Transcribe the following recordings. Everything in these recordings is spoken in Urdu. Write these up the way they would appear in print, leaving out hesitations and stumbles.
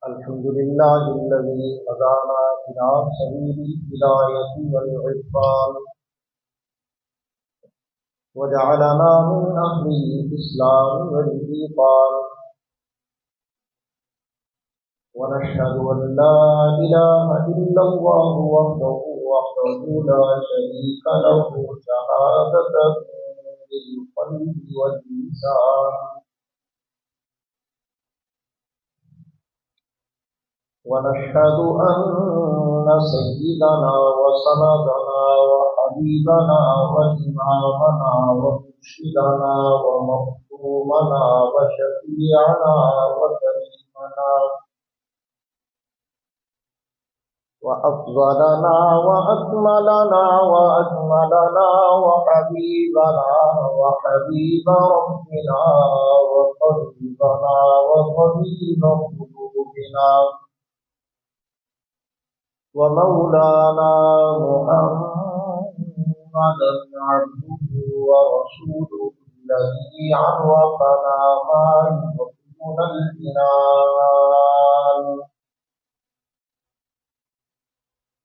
الحمد لله الذي هدانا إلى سبيل الهداية والعرفان وجعلنا من أهل الإسلام والإيمان ونشهد أن لا إله إلا الله وحده لا شريك له شهادة بالقلب واللسان ونشهد أن سيدنا وسندنا وحبيبنا وإمامنا ومرشدنا ومظلومنا وشفيعنا وكريمنا وأفضلنا وأكملنا وأجملنا وحبيبنا وحبيب ربنا وطبيبنا وطبيب قلوبنا ومولانا محمدا عبده ورسوله الذي عرفنا ما يكون الجنان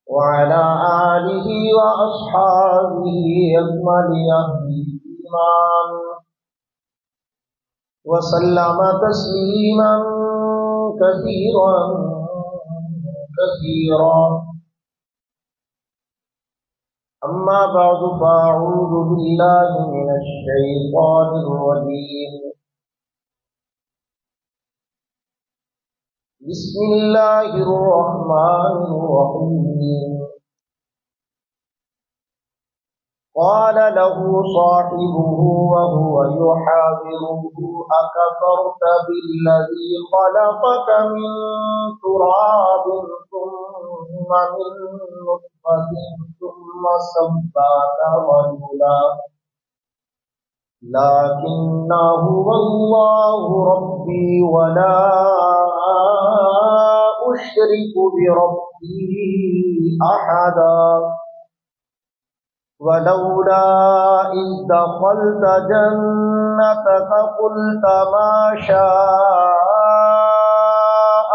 وعلى آله وأصحابه أكمل أهل الإيمان وسلم تسليما كثيرا أما بعد فأعوذ بالله من الشيطان الرجيم بسم الله الرحمن الرحيم قال له صاحبه وهو يحاوره أكفرت بالذي خلقك من تراب ثم من نطفة ثم سواك رجلا لكن هو الله ربي ولا أشرك بربي أحدا ولولا إذ دخلت جنتك قلت ما شاء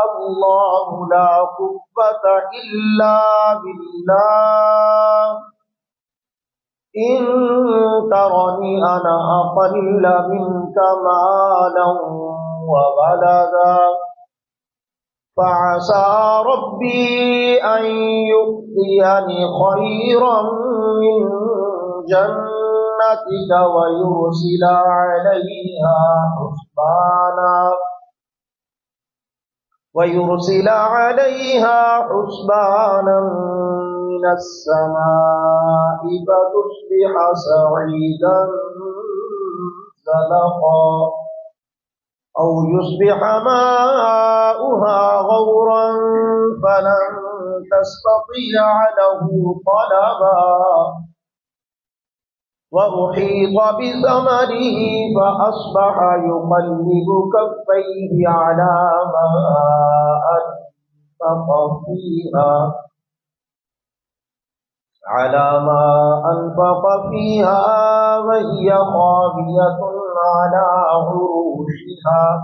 الله لا قوة إلا بالله إن ترني أنا أقل منك مالا وولدا فعسى ربي أن يؤتيني خيرا من جنتك ويرسل عليها حسبانا من السماء فتصبح صعيدا زلقا أو يصبح ماؤها غورا فلن تستطيع له طلبا وأحيط بثمره فأصبح يقلب كفيه على ما أنفق فيها وهي خاوية على عروشها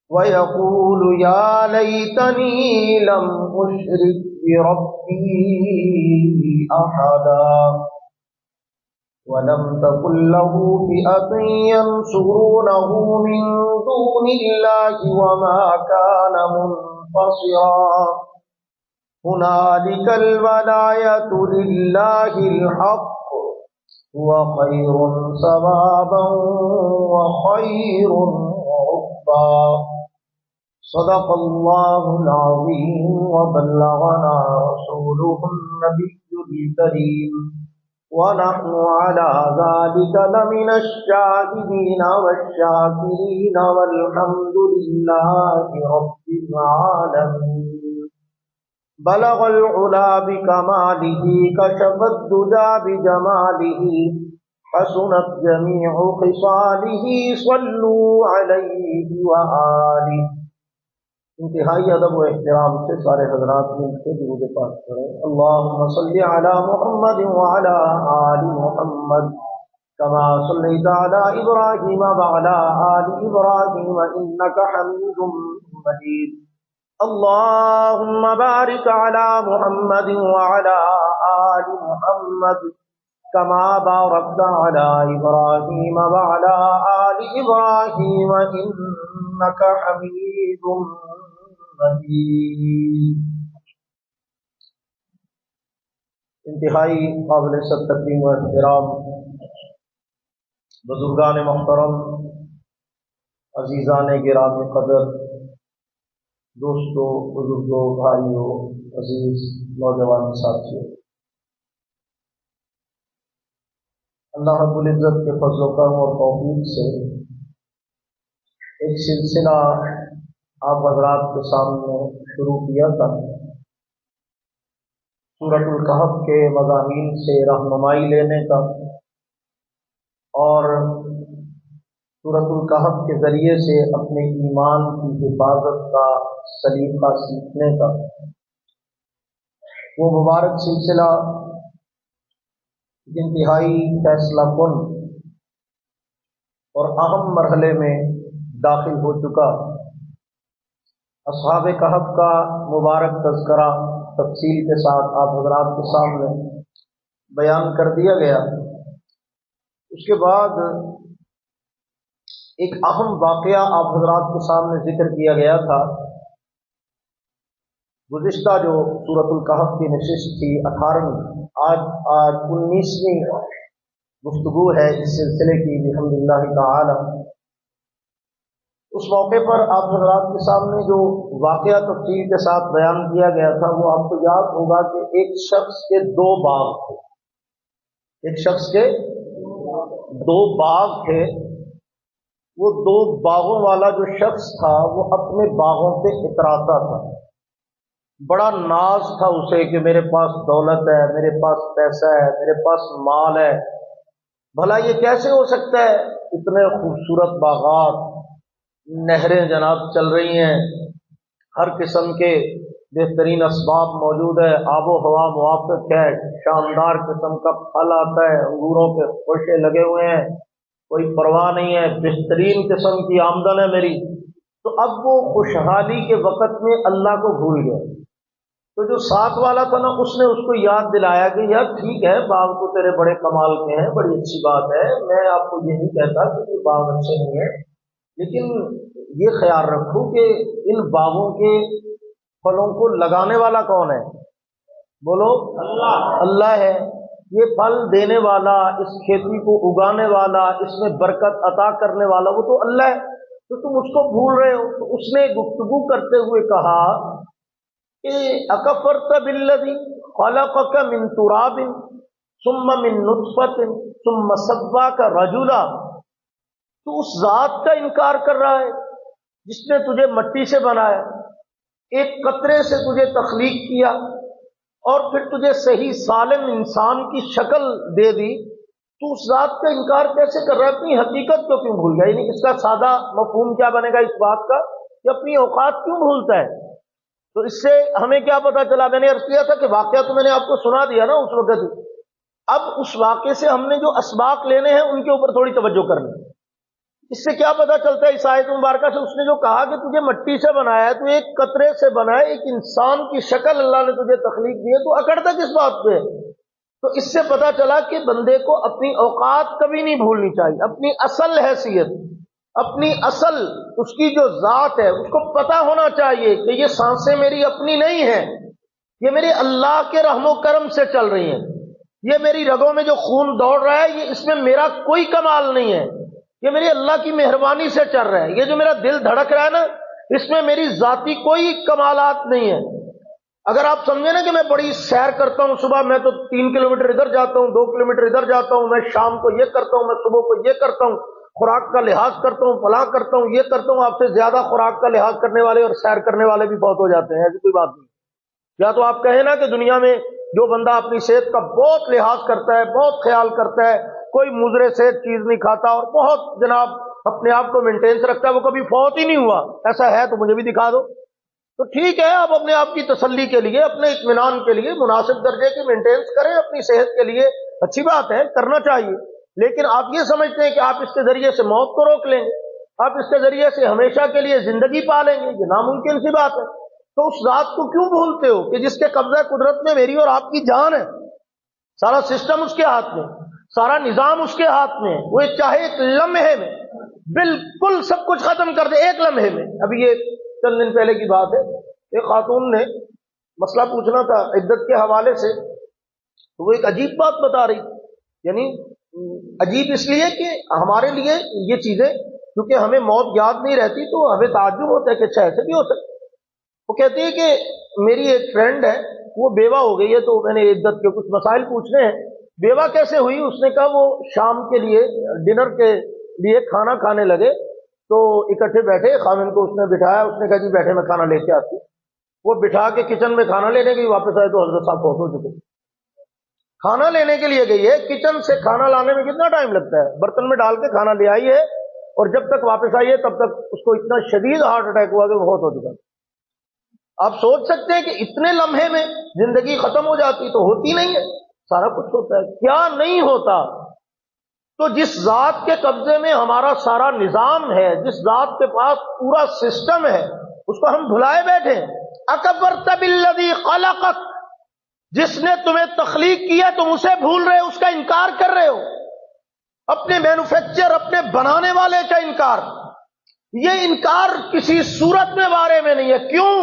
ويقول يا ليتني لم أشرك بربي أحدا ولم تكن له فئة ينصرونه من دون الله وما كان منتصرا هنالك الولاية لله الحق هو خير ثوابا وخير عقبا صدق الله العظيم وبلغنا رسوله النبي الكريم ونحن على ذلك لمن الشاهدين والشاكرين والحمد لله رب العالمين بلغ العلا بكماله كشف الدجى بجماله حسنت جميع خصاله صلوا عليه وآله انتہائی ادب و احترام سے سارے حضرات مل کے درود پاک پڑھیں. اللہم صلی علی محمد وعلی آل محمد كما صليت على إبراهيم وعلى آل إبراهيم إنك حميد مجيد اللهم بارك على محمد وعلى آل محمد كما باركت على إبراهيم وعلى آل إبراهيم إنك حميد مجيد. انتہائی قابل تقدیم و احترام بزرگان محترم، عزیزان گرامی قدر، دوستوں، بزرگوں، بھائیوں، عزیز نوجوان ساتھیوں، اللہ رب العزت کے فضل و کرم اور توفیق سے ایک سلسلہ آپ حضرات کے سامنے شروع کیا تھا. سورۃ الکہف کے مضامین سے رہنمائی لینے کا اور سورۃ الکہف کے ذریعے سے اپنے ایمان کی حفاظت کا سلیقہ سیکھنے کا. وہ مبارک سلسلہ انتہائی فیصلہ کن اور اہم مرحلے میں داخل ہو چکا. اصحاب کہف کا مبارک تذکرہ تفصیل کے ساتھ آپ حضرات کے سامنے بیان کر دیا گیا. اس کے بعد ایک اہم واقعہ آپ حضرات کے سامنے ذکر کیا گیا تھا. گزشتہ جو سورۃ الکہف کی نشست تھی 18ویں، آج 19ویں گفتگو ہے اس سلسلے کی بحمداللہ تعالی. اس موقع پر آپ حضرات کے سامنے جو واقعہ تفصیل کے ساتھ بیان کیا گیا تھا وہ آپ کو یاد ہوگا کہ ایک شخص کے 2 باغ تھے. ایک شخص کے 2 باغ تھے. وہ 2 باغوں والا جو شخص تھا وہ اپنے باغوں پہ اتراتا تھا. بڑا ناز تھا اسے کہ میرے پاس دولت ہے، میرے پاس پیسہ ہے، میرے پاس مال ہے. بھلا یہ کیسے ہو سکتا ہے؟ اتنے خوبصورت باغات، نہریں جناب چل رہی ہیں، ہر قسم کے بہترین اسباب موجود ہے، آب و ہوا موافق ہے، شاندار قسم کا پھل آتا ہے، انگوروں کے خوشے لگے ہوئے ہیں، کوئی پرواہ نہیں ہے، بہترین قسم کی آمدن ہے میری. تو اب وہ خوشحالی کے وقت میں اللہ کو بھول گیا. تو جو ساتھ والا تھا نا، اس نے اس کو یاد دلایا کہ یار ٹھیک ہے، باغ تو تیرے بڑے کمال کے ہیں، بڑی اچھی بات ہے، میں آپ کو یہ نہیں کہتا کہ یہ باغ اچھے نہیں ہیں، لیکن یہ خیال رکھو کہ ان باغوں کے پھلوں کو لگانے والا کون ہے؟ بولو اللہ ہے. یہ پھل دینے والا، اس کھیتی کو اگانے والا، اس میں برکت عطا کرنے والا وہ تو اللہ ہے. تو تم اس کو بھول رہے ہو. تو اس نے گفتگو کرتے ہوئے کہا کہ اکفرت بالذی خلقک من تراب ثم من نطفۃ ثم سواک رجلا. تو اس ذات کا انکار کر رہا ہے جس نے تجھے مٹی سے بنایا، ایک قطرے سے تجھے تخلیق کیا اور پھر تجھے صحیح سالم انسان کی شکل دے دی. تو اس ذات کا انکار کیسے کر رہا ہے؟ اپنی حقیقت کو کیوں بھول گیا؟ یعنی اس کا سادہ مفہوم کیا بنے گا اس بات کا کہ اپنی اوقات کیوں بھولتا ہے؟ تو اس سے ہمیں کیا پتا چلا؟ میں نے عرض کیا تھا کہ واقعہ تو میں نے آپ کو سنا دیا نا اس وقت. اب اس واقعے سے ہم نے جو اسباق لینے ہیں ان کے اوپر تھوڑی توجہ کرنی. اس سے کیا پتا چلتا ہے اس آیت مبارکہ سے؟ اس نے جو کہا کہ تجھے مٹی سے بنایا ہے، تو ایک قطرے سے بنا ہے، ایک انسان کی شکل اللہ نے تجھے تخلیق دی ہے، تو اکڑتا کس بات پہ؟ تو اس سے پتا چلا کہ بندے کو اپنی اوقات کبھی نہیں بھولنی چاہیے، اپنی اصل حیثیت، اپنی اصل اس کی جو ذات ہے اس کو پتا ہونا چاہیے کہ یہ سانسیں میری اپنی نہیں ہیں، یہ میرے اللہ کے رحم و کرم سے چل رہی ہیں. یہ میری رگوں میں جو خون دوڑ رہا ہے یہ اس میں میرا کوئی کمال نہیں ہے، یہ میری اللہ کی مہربانی سے چل رہا ہے. یہ جو میرا دل دھڑک رہا ہے نا، اس میں میری ذاتی کوئی کمالات نہیں ہے. اگر آپ سمجھیں نا کہ میں بڑی سیر کرتا ہوں، صبح میں تو 3 کلومیٹر ادھر جاتا ہوں، 2 کلومیٹر ادھر جاتا ہوں، میں شام کو یہ کرتا ہوں، میں صبح کو یہ کرتا ہوں، خوراک کا لحاظ کرتا ہوں، فلاں کرتا ہوں، یہ کرتا ہوں. آپ سے زیادہ خوراک کا لحاظ کرنے والے اور سیر کرنے والے بھی بہت ہو جاتے ہیں، ایسی کوئی بات نہیں. یا تو آپ کہیں نا کہ دنیا میں جو بندہ اپنی صحت کا بہت لحاظ کرتا ہے، بہت خیال کرتا ہے، کوئی مضر صحت چیز نہیں کھاتا اور بہت جناب اپنے آپ کو مینٹینس رکھتا ہے، وہ کبھی فوت ہی نہیں ہوا، ایسا ہے تو مجھے بھی دکھا دو. تو ٹھیک ہے، آپ اپنے آپ کی تسلی کے لیے، اپنے اطمینان کے لیے مناسب درجے کی مینٹینس کریں اپنی صحت کے لیے، اچھی بات ہے، کرنا چاہیے. لیکن آپ یہ سمجھتے ہیں کہ آپ اس کے ذریعے سے موت کو روک لیں گے، آپ اس کے ذریعے سے ہمیشہ کے لیے زندگی پا لیں گے، یہ ناممکن سی بات ہے۔ تو اس ذات کو کیوں بھولتے ہو کہ جس کے قبضہ قدرت میں میری اور آپ کی جان ہے، سارا سسٹم اس کے ہاتھ میں، سارا نظام اس کے ہاتھ میں، وہ چاہے ایک لمحے میں بالکل سب کچھ ختم کر دے، ایک لمحے میں۔ ابھی یہ چند دن پہلے کی بات ہے، ایک خاتون نے مسئلہ پوچھنا تھا عدت کے حوالے سے، تو وہ ایک عجیب بات بتا رہی تھی، یعنی عجیب اس لیے کہ ہمارے لیے یہ چیزیں کیونکہ ہمیں موت یاد نہیں رہتی تو ہمیں تعجب ہوتا ہے کہ اچھا ایسے بھی ہو سکتا۔ وہ کہتی ہے کہ میری ایک فرینڈ ہے، وہ بیوہ ہو گئی ہے، تو میں نے عدت کے کچھ مسائل پوچھنے ہیں۔ بیوہ کیسے ہوئی؟ اس نے کہا وہ شام کے لیے ڈنر کے لیے کھانا کھانے لگے، تو اکٹھے بیٹھے، خامن کو اس نے بٹھایا، اس نے کہا جی بیٹھے میں کھانا لے کے آتی۔ وہ بٹھا کے کچن میں کھانا لینے گئی، واپس آئے تو حضرت صاحب فوت ہو چکے۔ کھانا لینے کے لیے گئی ہے، کچن سے کھانا لانے میں کتنا ٹائم لگتا ہے؟ برتن میں ڈال کے کھانا لے آئی ہے، اور جب تک واپس آئی ہے تب تک اس کو اتنا شدید ہارٹ اٹیک ہوا کہ وہ فوت ہو چکا۔ آپ سوچ سکتے ہیں کہ اتنے لمحے میں زندگی ختم ہو جاتی؟ تو ہوتی نہیں ہے، سارا کچھ ہوتا ہے۔ کیا نہیں ہوتا؟ تو جس ذات کے قبضے میں ہمارا سارا نظام ہے، جس ذات کے پاس پورا سسٹم ہے، اس کو ہم بھلائے بیٹھے۔ اکبرت بالذی خلقک، جس نے تمہیں تخلیق کیا تم اسے بھول رہے ہو، اس کا انکار کر رہے ہو، اپنے مینوفیکچر، اپنے بنانے والے کا انکار۔ یہ انکار کسی صورت میں بارے میں نہیں ہے۔ کیوں؟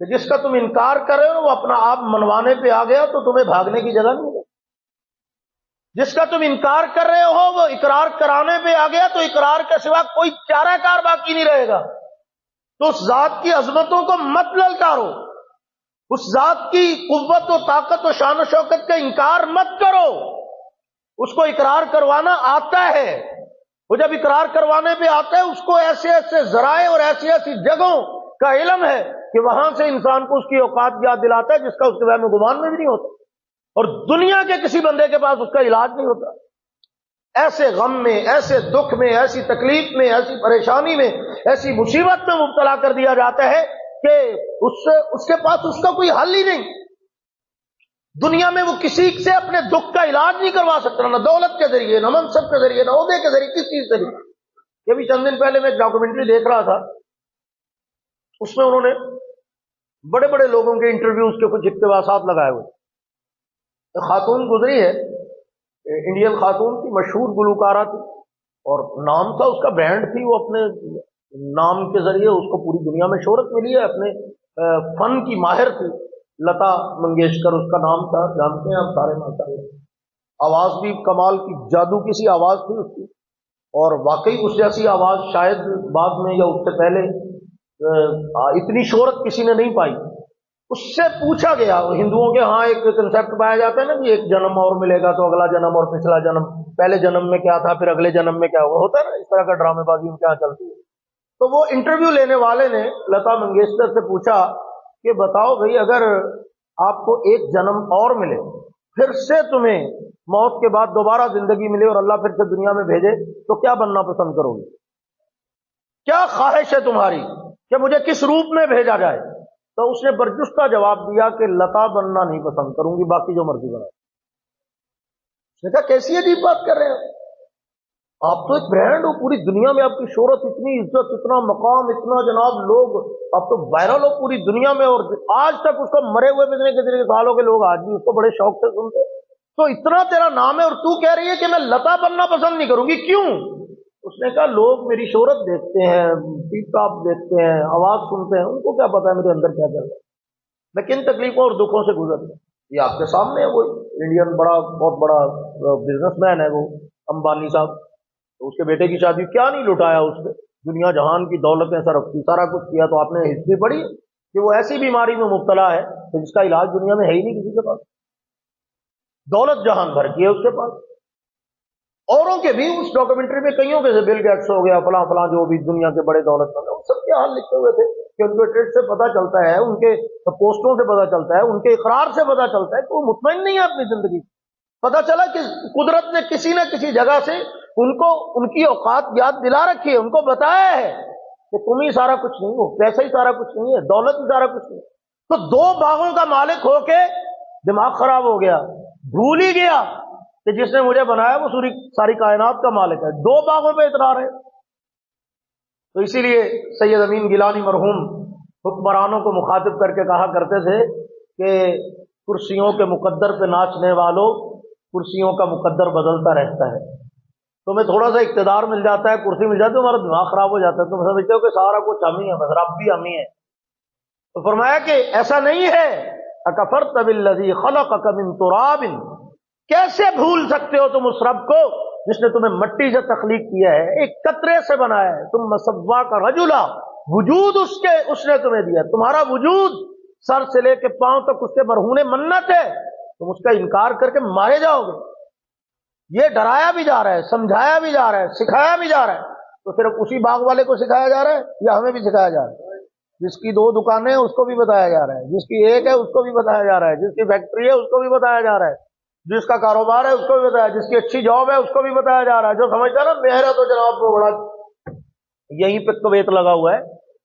کہ جس کا تم انکار کر رہے ہو وہ اپنا آپ منوانے پہ آ گیا تو تمہیں بھاگنے کی جگہ نہیں ہے۔ جس کا تم انکار کر رہے ہو وہ اقرار کرانے پہ آ گیا تو اقرار کے سوا کوئی چارہ کار باقی نہیں رہے گا۔ تو اس ذات کی عظمتوں کو مت للکارو، اس ذات کی قوت و طاقت و شان و شوکت کا انکار مت کرو۔ اس کو اقرار کروانا آتا ہے، وہ جب اقرار کروانے پہ آتا ہے اس کو ایسے ایسے ذرائع اور ایسی ایسی جگہوں کا علم ہے کہ وہاں سے انسان کو اس کی اوقات یاد دلاتا ہے جس کا اس کے وہم و گمان میں بھی نہیں ہوتا، اور دنیا کے کسی بندے کے پاس اس کا علاج نہیں ہوتا۔ ایسے غم میں، ایسے دکھ میں، ایسی تکلیف میں، ایسی پریشانی میں، ایسی مصیبت میں مبتلا کر دیا جاتا ہے کہ اس کے پاس اس کا کوئی حل ہی نہیں۔ دنیا میں وہ کسی سے اپنے دکھ کا علاج نہیں کروا سکتا، نہ دولت کے ذریعے، نہ منصب کے ذریعے، نہ عہدے کے ذریعے، کسی چیز سے نہیں۔ یہ بھی چند دن پہلے میں ایک ڈاکومنٹری دیکھ رہا تھا، اس میں انہوں نے بڑے بڑے لوگوں کے انٹرویوز کے کچھ اقتباسات لگائے ہوئے۔ ایک خاتون گزری ہے، انڈین خاتون کی، مشہور گلوکارہ تھی، اور نام تھا اس کا، برانڈ تھی، وہ اپنے نام کے ذریعے اس کو پوری دنیا میں شہرت ملی ہے، اپنے فن کی ماہر تھی، لتا منگیشکر اس کا نام تھا، جانتے ہیں آپ سارے ماشاءاللہ۔ آواز بھی کمال کی، جادو کی سی آواز تھی اس کی، اور واقعی اس جیسی آواز شاید بعد میں یا اس سے پہلے اتنی شہرت کسی نے نہیں پائی۔ اس سے پوچھا گیا، ہندوؤں کے ہاں ایک کنسیپٹ پایا جاتا ہے نا کہ ایک جنم اور ملے گا تو اگلا جنم اور پچھلا جنم، پہلے جنم میں کیا تھا پھر اگلے جنم میں کیا ہوگا، ہوتا ہے نا اس طرح کا ڈرامے بازی ان کے یہاں چلتی ہے۔ تو وہ انٹرویو لینے والے نے لتا منگیشکر سے پوچھا کہ بتاؤ بھائی، اگر آپ کو ایک جنم اور ملے، پھر سے تمہیں موت کے بعد دوبارہ زندگی ملے اور اللہ پھر سے دنیا میں بھیجے، تو کیا بننا پسند کرو گے؟ کیا خواہش ہے تمہاری کہ مجھے کس روپ میں بھیجا جائے؟ تو اس نے برجستہ جواب دیا کہ لتا بننا نہیں پسند کروں گی، باقی جو مرضی بنا۔ اس نے کہا کیسی عجیب بات کر رہے ہیں آپ، تو ایک برانڈ ہو، پوری دنیا میں آپ کی شہرت، اتنی عزت، اتنا مقام، اتنا جناب لوگ، آپ تو وائرل ہو پوری دنیا میں، اور آج تک اس کو مرے ہوئے کتنے سالوں کے لوگ آج بھی اس کو بڑے شوق سے سنتے، تو اتنا تیرا نام ہے اور تو کہہ رہی ہے کہ میں لتا بننا پسند نہیں کروں گی، کیوں؟ اس نے کہا لوگ میری شہرت دیکھتے ہیں، ٹیپ ٹاپ دیکھتے ہیں، آواز سنتے ہیں، ان کو کیا پتا ہے میرے اندر کیا چل رہا ہے، میں کن تکلیفوں اور دکھوں سے گزر رہا ہوں۔ یہ آپ کے سامنے ہے، وہ انڈین بہت بڑا بزنس مین ہے وہ امبانی صاحب، تو اس کے بیٹے کی شادی کیا نہیں لٹایا اس نے، دنیا جہان کی دولتیں صرف کی، سارا کچھ کیا۔ تو آپ نے ہسٹری پڑھی کہ وہ ایسی بیماری میں مبتلا ہے کہ جس کا علاج دنیا میں ہے ہی نہیں کسی کے پاس، دولت جہان بھر کی ہے اس کے پاس، اوروں کے بھی اس ڈاکومنٹری میں کئیوں کے، بل گیٹس ہو گیا، فلاں فلاں جو بھی دنیا کے بڑے دولت مند ہیں، ان سب کے حال لکھے ہوئے تھے کہ ان کے ٹویٹ سے پتہ چلتا ہے، ان کے پوسٹوں سے پتہ چلتا ہے، ان کے اقرار سے پتہ چلتا ہے کہ وہ مطمئن نہیں ہے اپنی زندگی۔ پتہ چلا کہ قدرت نے کسی نہ کسی جگہ سے ان کو ان کی اوقات یاد دلا رکھی ہے، ان کو بتایا ہے کہ تم ہی سارا کچھ نہیں ہو، پیسہ ہی سارا کچھ نہیں ہے، دولت ہی سارا کچھ نہیں ہے۔ تو 2 باغوں کا مالک ہو کے دماغ خراب ہو گیا، بھول ہی گیا کہ جس نے مجھے بنایا وہ ساری کائنات کا مالک ہے. 2 باغوں پہ اطرار ہے. تو اسی لیے سید امین گیلانی مرحوم حکمرانوں کو مخاطب کر کے کہا کرتے تھے کہ کرسیوں کے مقدر پہ ناچنے والوں، کرسیوں کا مقدر بدلتا رہتا ہے. تمہیں تھوڑا سا اقتدار مل جاتا ہے، کرسی مل جاتی ہے، تمہارا دماغ خراب ہو جاتا ہے، تم سمجھتے ہو کہ سارا کچھ ہم ہی ہے، بس رب بھی ہم ہی ہے. تو فرمایا کہ ایسا نہیں ہے. اکفرت بالذی خلقک من تراب، کیسے بھول سکتے ہو تم اس رب کو جس نے تمہیں مٹی سے تخلیق کیا ہے، ایک قطرے سے بنایا ہے. ثم سواک رجلا، وجود اس نے تمہیں دیا. تمہارا وجود سر سے لے کے پاؤں تک اس کے مرہون منت ہے، تم اس کا انکار کر کے مارے جاؤ گے. یہ ڈرایا بھی جا رہا ہے، سمجھایا بھی جا رہا ہے، سکھایا بھی جا رہا ہے. تو صرف اسی باغ والے کو سکھایا جا رہا ہے یا ہمیں بھی سکھایا جا رہا ہے؟ جس کی 2 دکانیں ہیں اس کو بھی بتایا جا رہا ہے، جس کی 1 ہے اس کو بھی بتایا جا رہا ہے، جس کی فیکٹری ہے اس کو بھی بتایا جا رہا ہے، جس کا کاروبار ہے اس کو بھی بتایا، جس کی اچھی جاب ہے اس کو بھی بتایا جا رہا ہے. جو سمجھتا ہے نا میرا تو جناب کو بڑا یہیں پہ کویت لگا ہوا ہے،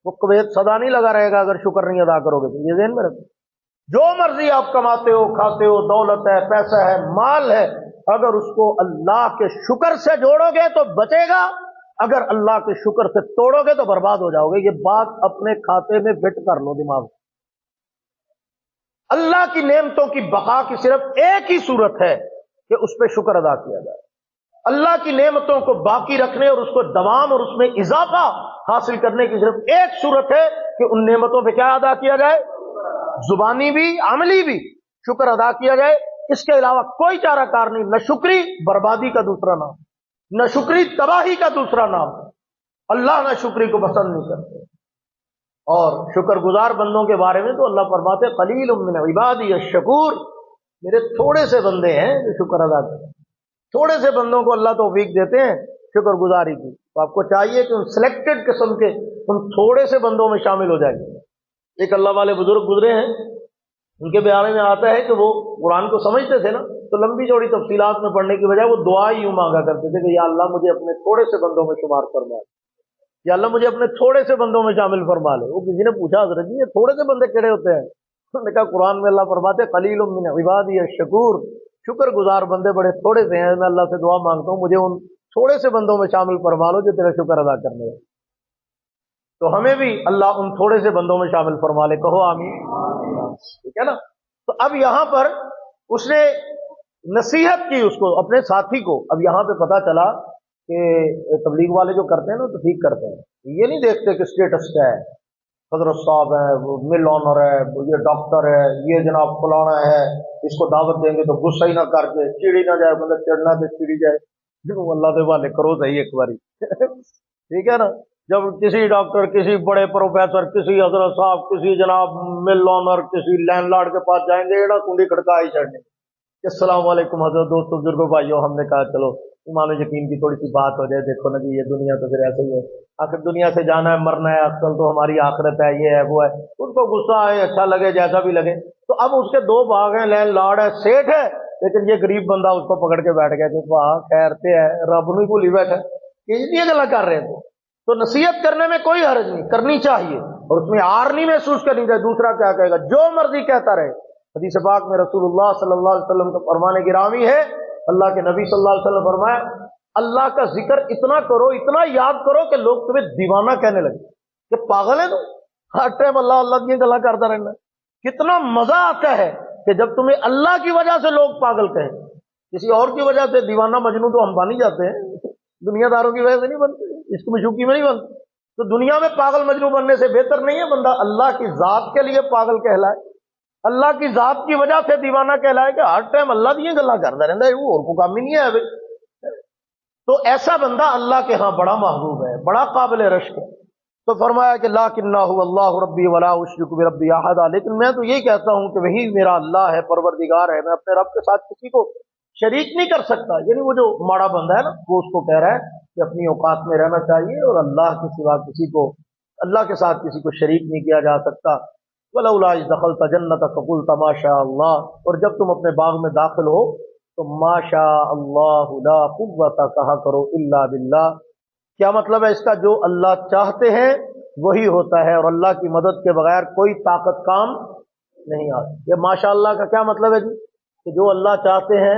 وہ کویت سدا نہیں لگا رہے گا اگر شکر نہیں ادا کرو گے. تو یہ ذہن میں رکھو، جو مرضی آپ کماتے ہو، کھاتے ہو، دولت ہے، پیسہ ہے، مال ہے، اگر اس کو اللہ کے شکر سے جوڑو گے تو بچے گا، اگر اللہ کے شکر سے توڑو گے تو برباد ہو جاؤ گے. یہ بات اپنے کھاتے میں فٹ کر لو دماغ. اللہ کی نعمتوں کی بقا کی صرف ایک ہی صورت ہے کہ اس پہ شکر ادا کیا جائے. اللہ کی نعمتوں کو باقی رکھنے اور اس کو دوام اور اس میں اضافہ حاصل کرنے کی صرف ایک صورت ہے کہ ان نعمتوں پہ کیا ادا کیا جائے، زبانی بھی عملی بھی شکر ادا کیا جائے. اس کے علاوہ کوئی چارہ کار نہیں. نہ شکری بربادی کا دوسرا نام، نہ شکری تباہی کا دوسرا نام. اللہ نہ شکری کو پسند نہیں کرتے. اور شکر گزار بندوں کے بارے میں تو اللہ فرماتے قلیل من عبادی الشکور، میرے تھوڑے سے بندے ہیں جو شکر ادا کرتے ہیں. تھوڑے سے بندوں کو اللہ توفیق دیتے ہیں شکر گزاری کی. تو آپ کو چاہیے کہ ان سلیکٹڈ قسم کے ان تھوڑے سے بندوں میں شامل ہو جائیں. ایک اللہ والے بزرگ گزرے ہیں، ان کے بارے میں آتا ہے کہ وہ قرآن کو سمجھتے تھے نا، تو لمبی چوڑی تفصیلات میں پڑھنے کی بجائے وہ دعا ہی یوں مانگا کرتے تھے کہ یا اللہ مجھے اپنے تھوڑے سے بندوں میں شمار فرما لے، یا اللہ مجھے اپنے تھوڑے سے بندوں میں شامل فرما لے. وہ کسی نے پوچھا حضرت جی یہ تھوڑے سے بندے کیڑے ہوتے ہیں؟ انہوں نے کہا قرآن میں اللہ فرماتے قلیل من عبادی الشکور، شکر گزار بندے بڑے تھوڑے سے ہیں. میں اللہ سے دعا مانگتا ہوں مجھے ان تھوڑے سے بندوں میں شامل فرما لو جو تیرا شکر ادا کرنے ہیں. تو ہمیں بھی اللہ ان تھوڑے سے بندوں میں شامل فرما لے. کہو آمین. ٹھیک ہے نا. تو اب یہاں پر اس نے نصیحت کی اس کو، اپنے ساتھی کو. اب یہاں پہ پتا چلا کہ تبلیغ والے جو کرتے ہیں نا تو ٹھیک کرتے ہیں، یہ نہیں دیکھتے کہ اسٹیٹس کیا ہے، حضرت صاحب ہے، مل آنر ہے، یہ ڈاکٹر ہے، یہ جناب فلانا ہے، اس کو دعوت دیں گے تو غصہ ہی نہ کر کے چڑی نہ جائے، مطلب چڑھنا تو چڑی جائے. اللہ کے والے کرو صحیح ایک باری. ٹھیک ہے نا. جب کسی ڈاکٹر، کسی بڑے پروفیسر، کسی حضرت صاحب، کسی جناب مل آنر، کسی لینڈ لارڈ کے پاس جائیں گے ایڑا کنڈی کھڑکا ہی چڑھنے. السلام علیکم حضرت، دوستوں، بزرگوں، بھائیوں. ہم نے کہا چلو ایمان و یقین کی تھوڑی سی بات ہو جائے. دیکھو نا جی یہ دنیا تو پھر ایسے ہی ہے، آخر دنیا سے جانا ہے، مرنا ہے، اصل تو ہماری آخرت ہے، یہ ہے وہ ہے. ان کو غصہ آئے، اچھا لگے، جیسا بھی لگے. تو اب اس کے 2 باغ ہیں، لینڈ لارڈ ہے، سیٹ ہے، لیکن یہ غریب بندہ اس کو پکڑ کے بیٹھ گیا کہ واہ خیرتے ہے، رب نہیں بھولی بیٹھا. یہ گلا کر رہے تھے. تو نصیحت کرنے میں کوئی حرج نہیں، کرنی چاہیے، اور اس میں آر نہیں محسوس کرنی چاہیے. دوسرا کیا کہے گا، جو مرضی کہتا رہے. حدیث پاک میں رسول اللہ صلی اللہ علیہ وسلم کا فرمان گرامی ہے، اللہ کے نبی صلی اللہ علیہ وسلم فرمایا اللہ کا ذکر اتنا کرو، اتنا یاد کرو کہ لوگ تمہیں دیوانہ کہنے لگے کہ پاگل ہے تو ہر ٹائم اللہ اللہ کی گلا کرتا رہنا. کتنا مزہ آتا ہے کہ جب تمہیں اللہ کی وجہ سے لوگ پاگل کہیں. کسی اور کی وجہ سے دیوانہ مجنون تو ہم بن ہی جاتے ہیں، دنیا داروں کی وجہ سے نہیں بنتے، اس کی مشوقی میں نہیں بنتے. تو دنیا میں پاگل مجنون بننے سے بہتر نہیں ہے بندہ اللہ کی ذات کے لیے پاگل کہلائے، اللہ کی ذات کی وجہ سے دیوانہ کہلائے کہ ہر ٹائم اللہ کی گلا کرتا رہتا ہے، وہ اور کو کام ہی نہیں ہے بھائی. تو ایسا بندہ اللہ کے ہاں بڑا محبوب ہے، بڑا قابل رشک ہے. تو فرمایا کہ لاکنہ اللہ ربی ولا اشرک بربی احد، لیکن میں تو یہی کہتا ہوں کہ وہی میرا اللہ ہے، پروردگار ہے، میں اپنے رب کے ساتھ کسی کو شریک نہیں کر سکتا. یعنی وہ جو ماڑا بندہ ہے نا وہ اس کو کہہ رہا ہے کہ اپنی اوقات میں رہنا چاہیے اور اللہ کے سوا کسی کو، اللہ کے ساتھ کسی کو شریک نہیں کیا جا سکتا. ولولا اذ دخلت جنتک فقلت ما شاء اللہ، اور جب تم اپنے باغ میں داخل ہو تو ما شاء اللہ لا قوت کہا کرو الا باللہ. کیا مطلب ہے اس کا؟ جو اللہ چاہتے ہیں وہی ہوتا ہے، اور اللہ کی مدد کے بغیر کوئی طاقت کام نہیں آتی. یہ ماشاء اللہ کا کیا مطلب ہے جی؟ کہ جو اللہ چاہتے ہیں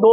2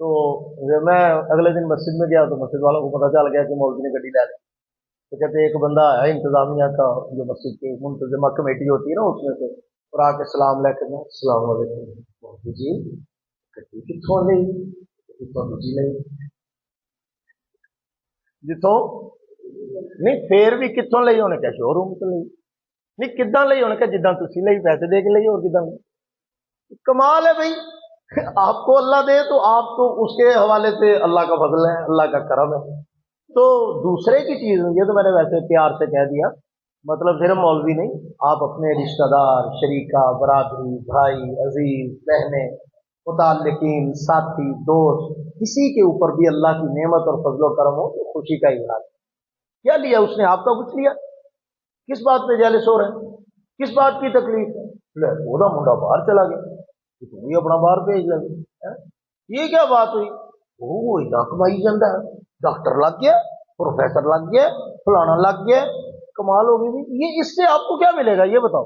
تو میں اگلے دن مسجد میں گیا تو مسجد والوں کو پتہ چل گیا کہ مولوی نے گڈی لے لی. تو کہتے ایک بندہ ہے انتظامیہ کا جو مسجد کی منتظمہ کمیٹی ہوتی ہے نا اس میں سے, اور آ کے سلام لے کے السلام علیکم مولوی جی گڈی کتوں لی جی نہیں جتوں نہیں پھر بھی کتوں لی انہیں کیا شو روم تو لی نہیں کداں لی انہیں کیا جداں تسی لئی پیسے دے کے لی اور کداں کمال ہے بھائی. آپ کو اللہ دے تو آپ تو اس کے حوالے سے اللہ کا فضل ہے, اللہ کا کرم ہے. تو دوسرے کی چیز یہ تو میں نے ویسے پیار سے کہہ دیا, مطلب صرف مولوی نہیں, آپ اپنے رشتہ دار, شریکہ, برادری, بھائی, عزیز, بہنیں, متعلقین, ساتھی, دوست, کسی کے اوپر بھی اللہ کی نعمت اور فضل و کرم ہو تو خوشی کا اظہار. کیا لیا اس نے, آپ کا کچھ لیا؟ کس بات پہ جالس ہو رہے ہیں, کس بات کی تکلیف ہے؟ وہ منڈا باہر چلا گیا, تم بھی اپنا باہر بھیج لگے, یہ کیا بات ہوئی؟ وہ اتنا کمائی جاتا ہے, ڈاکٹر لگ گیا, پروفیسر لگ گیا, فلانا لگ گیا, کمال ہوگی بھی. یہ اس سے آپ کو کیا ملے گا یہ بتاؤ,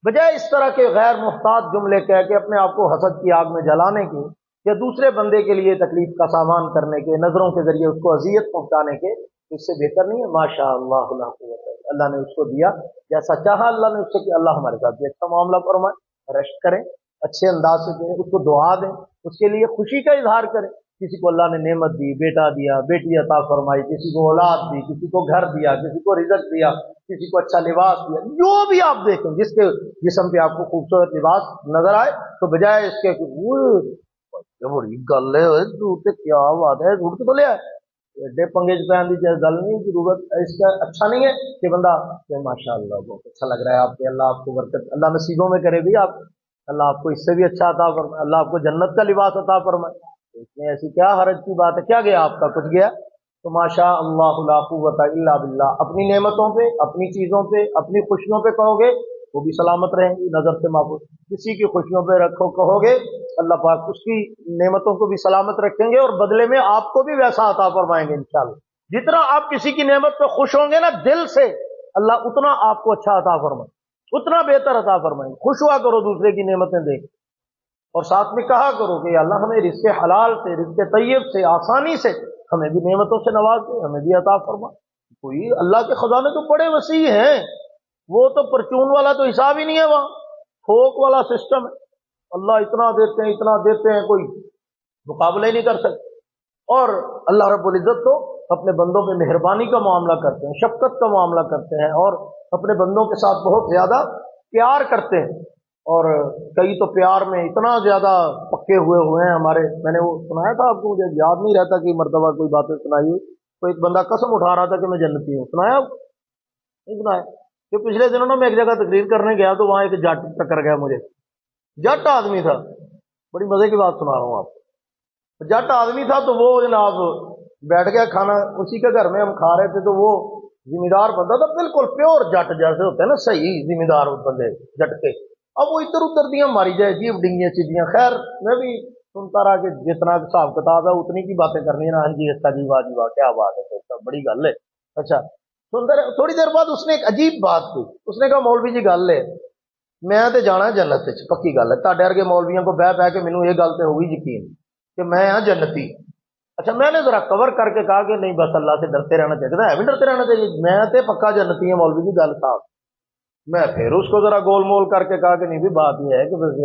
بجائے اس طرح کے غیر محتاط جملے کہہ کے اپنے آپ کو حسد کی آگ میں جلانے کے یا دوسرے بندے کے لیے تکلیف کا سامان کرنے کے, نظروں کے ذریعے اس کو اذیت پہنچانے کے, اس سے بہتر نہیں ہے ماشاء اللہ لا قوت, اللہ نے اس کو دیا جیسا چاہا اللہ نے اس سے, کہ اللہ ہمارے ساتھ بھی اچھا معاملہ فرمائے, رشک کریں, اچھے انداز سے دیں, اس کو دعا دیں, اس کے لیے خوشی کا اظہار کریں. کسی کو اللہ نے نعمت دی, بیٹا دیا, بیٹی عطا فرمائی, کسی کو اولاد دی, کسی کو گھر دیا, کسی کو رزق دیا, کسی کو اچھا لباس دیا, جو بھی آپ دیکھیں جس کے جسم پہ آپ کو خوبصورت لباس نظر آئے تو بجائے اس کے بڑی گل ہے کیا بات ہے, جھوٹ تو لیا ایڈے پنگے پہن کی گل نہیں, ضرورت اس کا اچھا نہیں ہے کہ بندہ ماشاء اللہ بہت اچھا لگ رہا ہے آپ کے, اللہ آپ کو برکت, اللہ نصیبوں میں کرے بھی آپ, اللہ آپ کو اس سے بھی اچھا عطا فرمائے, اللہ آپ کو جنت کا لباس عطا فرمائے. اس میں ایسی کیا حرج کی بات ہے, کیا گیا آپ کا, کچھ گیا؟ تو ماشاء اللہ لا قوت الا باللہ, اپنی نعمتوں پہ, اپنی چیزوں پہ, اپنی خوشیوں پہ کہو گے وہ بھی سلامت رہیں گی, نظر سے محفوظ. کسی کی خوشیوں پہ رکھو کہو گے اللہ پاک اس کی نعمتوں کو بھی سلامت رکھیں گے اور بدلے میں آپ کو بھی ویسا عطا فرمائیں گے انشاءاللہ. جتنا آپ کسی کی نعمت پہ خوش ہوں گے نا دل سے, اللہ اتنا آپ کو اچھا عطا فرمائے, اتنا بہتر عطا فرمائیں. خوش ہوا کرو دوسرے کی نعمتیں دیکھ, اور ساتھ میں کہا کرو کہ اللہ ہمیں رزق حلال سے, رزق طیب سے, آسانی سے ہمیں بھی نعمتوں سے نواز دے, ہمیں بھی عطا فرما. کوئی اللہ کے خزانے تو بڑے وسیع ہیں, وہ تو پرچون والا تو حساب ہی نہیں ہے, وہاں تھوک والا سسٹم ہے. اللہ اتنا دیتے ہیں, اتنا دیتے ہیں, کوئی مقابلہ ہی نہیں کر سکتے. اور اللہ رب العزت تو اپنے بندوں پہ مہربانی کا معاملہ کرتے ہیں, شفقت کا معاملہ کرتے ہیں, اور اپنے بندوں کے ساتھ بہت زیادہ پیار کرتے ہیں. اور کئی تو پیار میں اتنا زیادہ پکے ہوئے ہیں ہمارے. میں نے وہ سنایا تھا آپ کو, مجھے یاد نہیں رہتا کہ مرتبہ کوئی باتیں سنائی ہوئی. تو ایک بندہ قسم اٹھا رہا تھا کہ میں جنتی ہوں, سنایا نہیں سنایا؟ کہ پچھلے دنوں نا میں ایک جگہ تقریر کرنے گیا تو وہاں ایک جٹ ٹکر گیا مجھے, جٹ آدمی تھا, بڑی مزے کی بات سنا رہا ہوں آپ کو. جٹ آدمی تھا تو وہ جناب بیٹھ گیا کھانا, اسی کے گھر میں ہم کھا رہے تھے, تو وہ ذمہ دار بندہ تھا, بالکل پیور جٹ جیسے ہوتے ہیں نا, صحیح ذمہ دار بندے جٹ کے. اب وہ ادھر ادھر دیاں ماری جائے جی, ڈنگیاں چیزیاں. خیر میں بھی سنتا رہا کہ جتنا حساب کتاب ہے اتنی کی باتیں کرنی ہے نا, ہاں جی اچھا جی واہ جی واہ کیا بات ہے, بڑی گل ہے. اچھا تھوڑی دیر بعد اس نے ایک عجیب بات کی. اس نے کہا مولوی جی گل ہے, میں تے جانا جنت وچ, پکی گل ہے. تہاڈے ورگے مولویوں کو بہ کے مینوں یہ گل تے ہوئی یقین کہ میں ہاں جنتی. اچھا میں نے ذرا کور کر کے کہا کہ نہیں بس اللہ سے ڈرتے رہنا چاہیے, ہے بھی ڈرتے رہنا چاہیے, میں تے پکا جنتی ہوں مولوی جی گل صاحب. میں پھر اس کو ذرا گول مول کر کے کہا کہ نہیں بھی بات یہ ہے کہ بس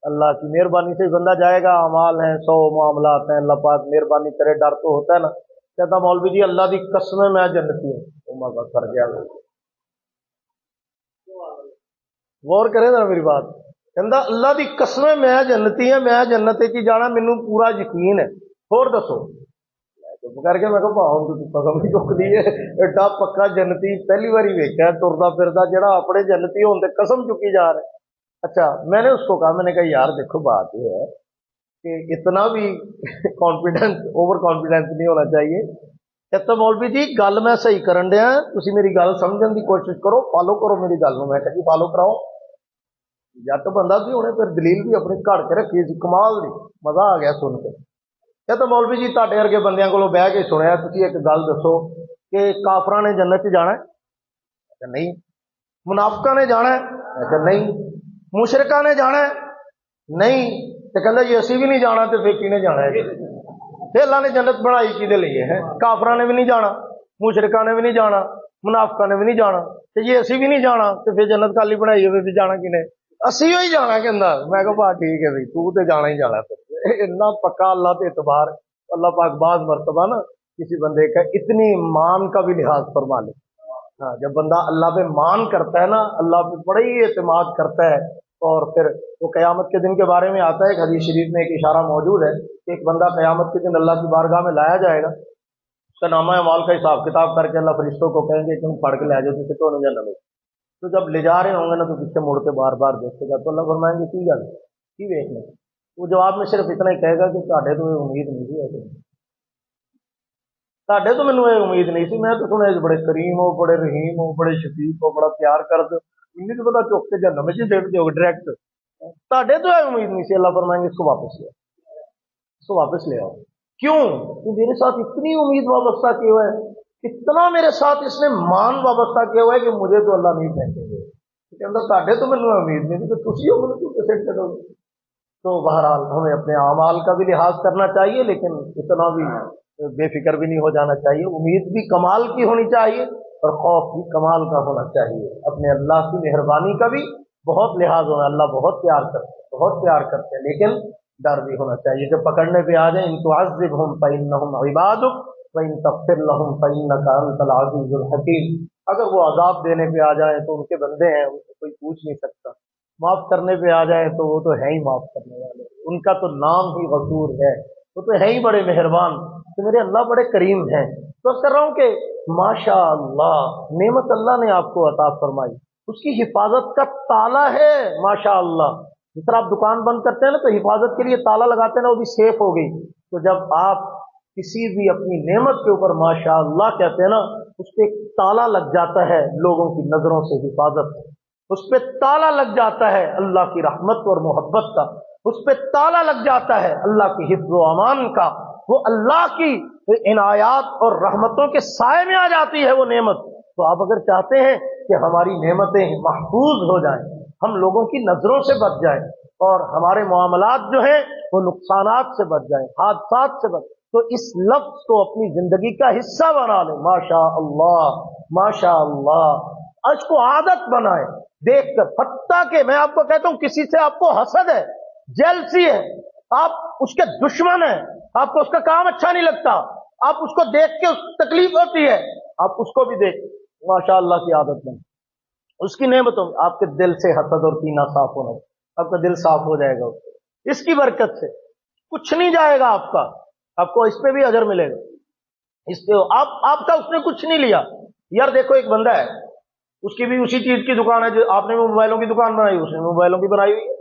اللہ کی مہربانی سے بندہ جائے گا, اعمال ہیں 100 معاملات ہیں, اللہ پاک مہربانی کرے, ڈر تو ہوتا ہے نا. کہتا مولوی جی اللہ کی قسم میں جنتی ہوں. مزہ کر گیا, غور کریں ذرا میری بات. کہندا اللہ کی قسم میں جنتی ہوں, میں جنت کی جانا مینوں پورا یقین ہے. اور دسو کر کے میں کہ قسم ہی چک دی ہے, ایڈا پکا جنتی پہلی باری ویکھیا ٹردا پھردا جڑا اپنے جنتی ہون تے قسم چکی جا رہا ہے. اچھا میں نے اس کو کہا, میں نے کہا یار دیکھو بات یہ ہے کہ اتنا بھی کانفیڈنس, اوور کانفیڈنس نہیں ہونا چاہیے. کہتا مولوی جی گل میں صحیح کرن دیا, تسی میری گل سمجھن دی کوشش کرو, فالو کرو میری گل نو. میں کہا جی فالو کراؤ. جٹ بندہ بھی ہونے پھر دلیل بھی اپنی گھڑ کے رکھی سی, کمال دی, مزہ آ گیا سن کے. کہتا مولوی جی تہاڈے ورگے بندیاں کولوں بہ کے سنیا, تسی ایک گل دسو کہ کافراں نے جنت چ جانا ہے؟ کہ نہیں. منافقاں نے جانا ہے؟ کہ نہیں. مشرکاں نے جانا ہے؟ نہیں. تو کہندا جی اسی بھی نہیں جانا تو پھر کینے جانا ہے؟ پھر اللہ نے جنت بنائی کیدے لیے ہے؟ کافراں نے بھی نہیں جانا، مشرکاں نے بھی نہیں جانا، منافقاں نے بھی نہیں جانا، تو جی اسی بھی نہیں جانا تو پھر جنت کالی بنائی ہوئے بھی جانا کینے؟ اسی ہی جانا کہندا۔ میں کہا بات ٹھیک ہے بھائی، تو تے جانا ہی جانا پھر۔ اتنا پکا اللہ تے اعتبار، اللہ پاک بعض مرتبہ نا کسی بندے کا اتنی مان کا بھی لحاظ فرما لے۔ ہاں، جب بندہ اللہ پہ مان کرتا ہے نا، اللہ پہ بڑا ہی اعتماد کرتا ہے، اور پھر وہ قیامت کے دن کے بارے میں آتا ہے، ایک حدیث شریف میں ایک اشارہ موجود ہے کہ ایک بندہ قیامت کے دن اللہ کی بارگاہ میں لایا جائے گا، اس کا نامہ اعمال کا حساب کتاب کر کے اللہ فرشتوں کو کہیں گے کہ تم پڑھ کے لے جاؤ تو نہیں جانا۔ تو جب لے جا رہے ہوں گے نا تو پیچھے مڑ کے بار بار دیکھے گا، تو اللہ فرمائیں گے کی گل کی دیکھنے؟ وہ جواب میں صرف اتنا ہی کہے گا کہ تہاڈے تو یہ امید نہیں تھی، تہاڈے تو مینوں یہ امید نہیں سی، میں تو سنے بڑے کریم ہو، بڑے رحیم ہو، بڑے شفیق ہو، بڑا پیار کرتے، انہیں تو پتا چک کے جہنم میں پھینک دو گے ڈائریکٹ، تہاڈے تو یہ امید نہیں سی۔ اللہ فرمائیں گے اس کو واپس لے آؤ، اس کو واپس لے آؤ۔ کیوں؟ کہ میرے ساتھ اتنی امید وابستہ کیا ہوا ہے، اتنا میرے ساتھ اس نے مان وابستہ کیا ہوا ہے کہ مجھے تو اللہ نہیں پھینکیں گے۔ کہتا تہاڈے تو مینوں امید نہیں تھی، تو تسی ہو مینوں کیوں کیسے کرو گے؟ تو بہرحال ہمیں اپنے اعمال کا بھی لحاظ کرنا چاہیے، لیکن اتنا بھی بے فکر بھی نہیں ہو جانا چاہیے۔ امید بھی کمال کی ہونی چاہیے اور خوف بھی کمال کا ہونا چاہیے۔ اپنے اللہ کی مہربانی کا بھی بہت لحاظ ہونا، اللہ بہت پیار کرتے، بہت پیار کرتے ہیں، لیکن ڈر بھی ہونا چاہیے کہ پکڑنے پہ آ جائیں۔ ان تعذبہم فإنہم عبادک وإن تغفر لہم فإنک انت العزیز الحکیم۔ اگر وہ عذاب دینے پہ آ جائیں تو ان کے بندے ہیں، ان کو کوئی پوچھ نہیں سکتا۔ معاف کرنے پہ آ جائیں تو وہ تو ہے ہی معاف کرنے والے، ان کا تو نام ہی غفور ہے، وہ تو ہے ہی بڑے مہربان۔ تو میرے اللہ بڑے کریم ہیں۔ تو کر رہا ہوں کہ ماشاء اللہ نعمت اللہ نے آپ کو عطا فرمائی، اس کی حفاظت کا تالا ہے ماشاء اللہ۔ جس طرح آپ دکان بند کرتے ہیں نا تو حفاظت کے لیے تالا لگاتے ہیں نا، وہ بھی سیف ہو گئی۔ تو جب آپ کسی بھی اپنی نعمت کے اوپر ماشاء اللہ کہتے ہیں نا، اس پہ ایک تالا لگ جاتا ہے لوگوں کی نظروں سے حفاظت، اس پہ تالا لگ جاتا ہے اللہ کی رحمت اور محبت کا، اس پہ تالا لگ جاتا ہے اللہ کی حفظ و امان کا۔ وہ اللہ کی عنایات اور رحمتوں کے سائے میں آ جاتی ہے وہ نعمت۔ تو آپ اگر چاہتے ہیں کہ ہماری نعمتیں محفوظ ہو جائیں، ہم لوگوں کی نظروں سے بچ جائیں، اور ہمارے معاملات جو ہیں وہ نقصانات سے بچ جائیں، حادثات سے بچ، تو اس لفظ کو اپنی زندگی کا حصہ بنا لیں۔ ماشاء اللہ ماشاء اللہ، اس کو عادت بنائیں دیکھ کر۔ حتیٰ کہ میں آپ کو کہتا ہوں کسی سے آپ کو حسد ہے، جیلسی ہے، آپ اس کے دشمن ہیں، آپ کو اس کا کام اچھا نہیں لگتا، آپ اس کو دیکھ کے اس کو تکلیف ہوتی ہے، آپ اس کو بھی دیکھ ماشاء اللہ کی عادت بنائیں، اس کی نعمتوں میں آپ کے دل سے حسد اور کینہ صاف ہونا، آپ کا دل صاف ہو جائے گا، اس کی برکت سے کچھ نہیں جائے گا آپ کا، آپ کو اس پہ بھی اجر ملے گا، اس پہ آپ کا اس نے کچھ نہیں لیا۔ یار دیکھو ایک بندہ ہے، اس کی بھی اسی چیز کی دکان ہے، جو آپ نے موبائلوں کی دکان بنائی، اس نے موبائلوں کی بنائی ہوئی ہے،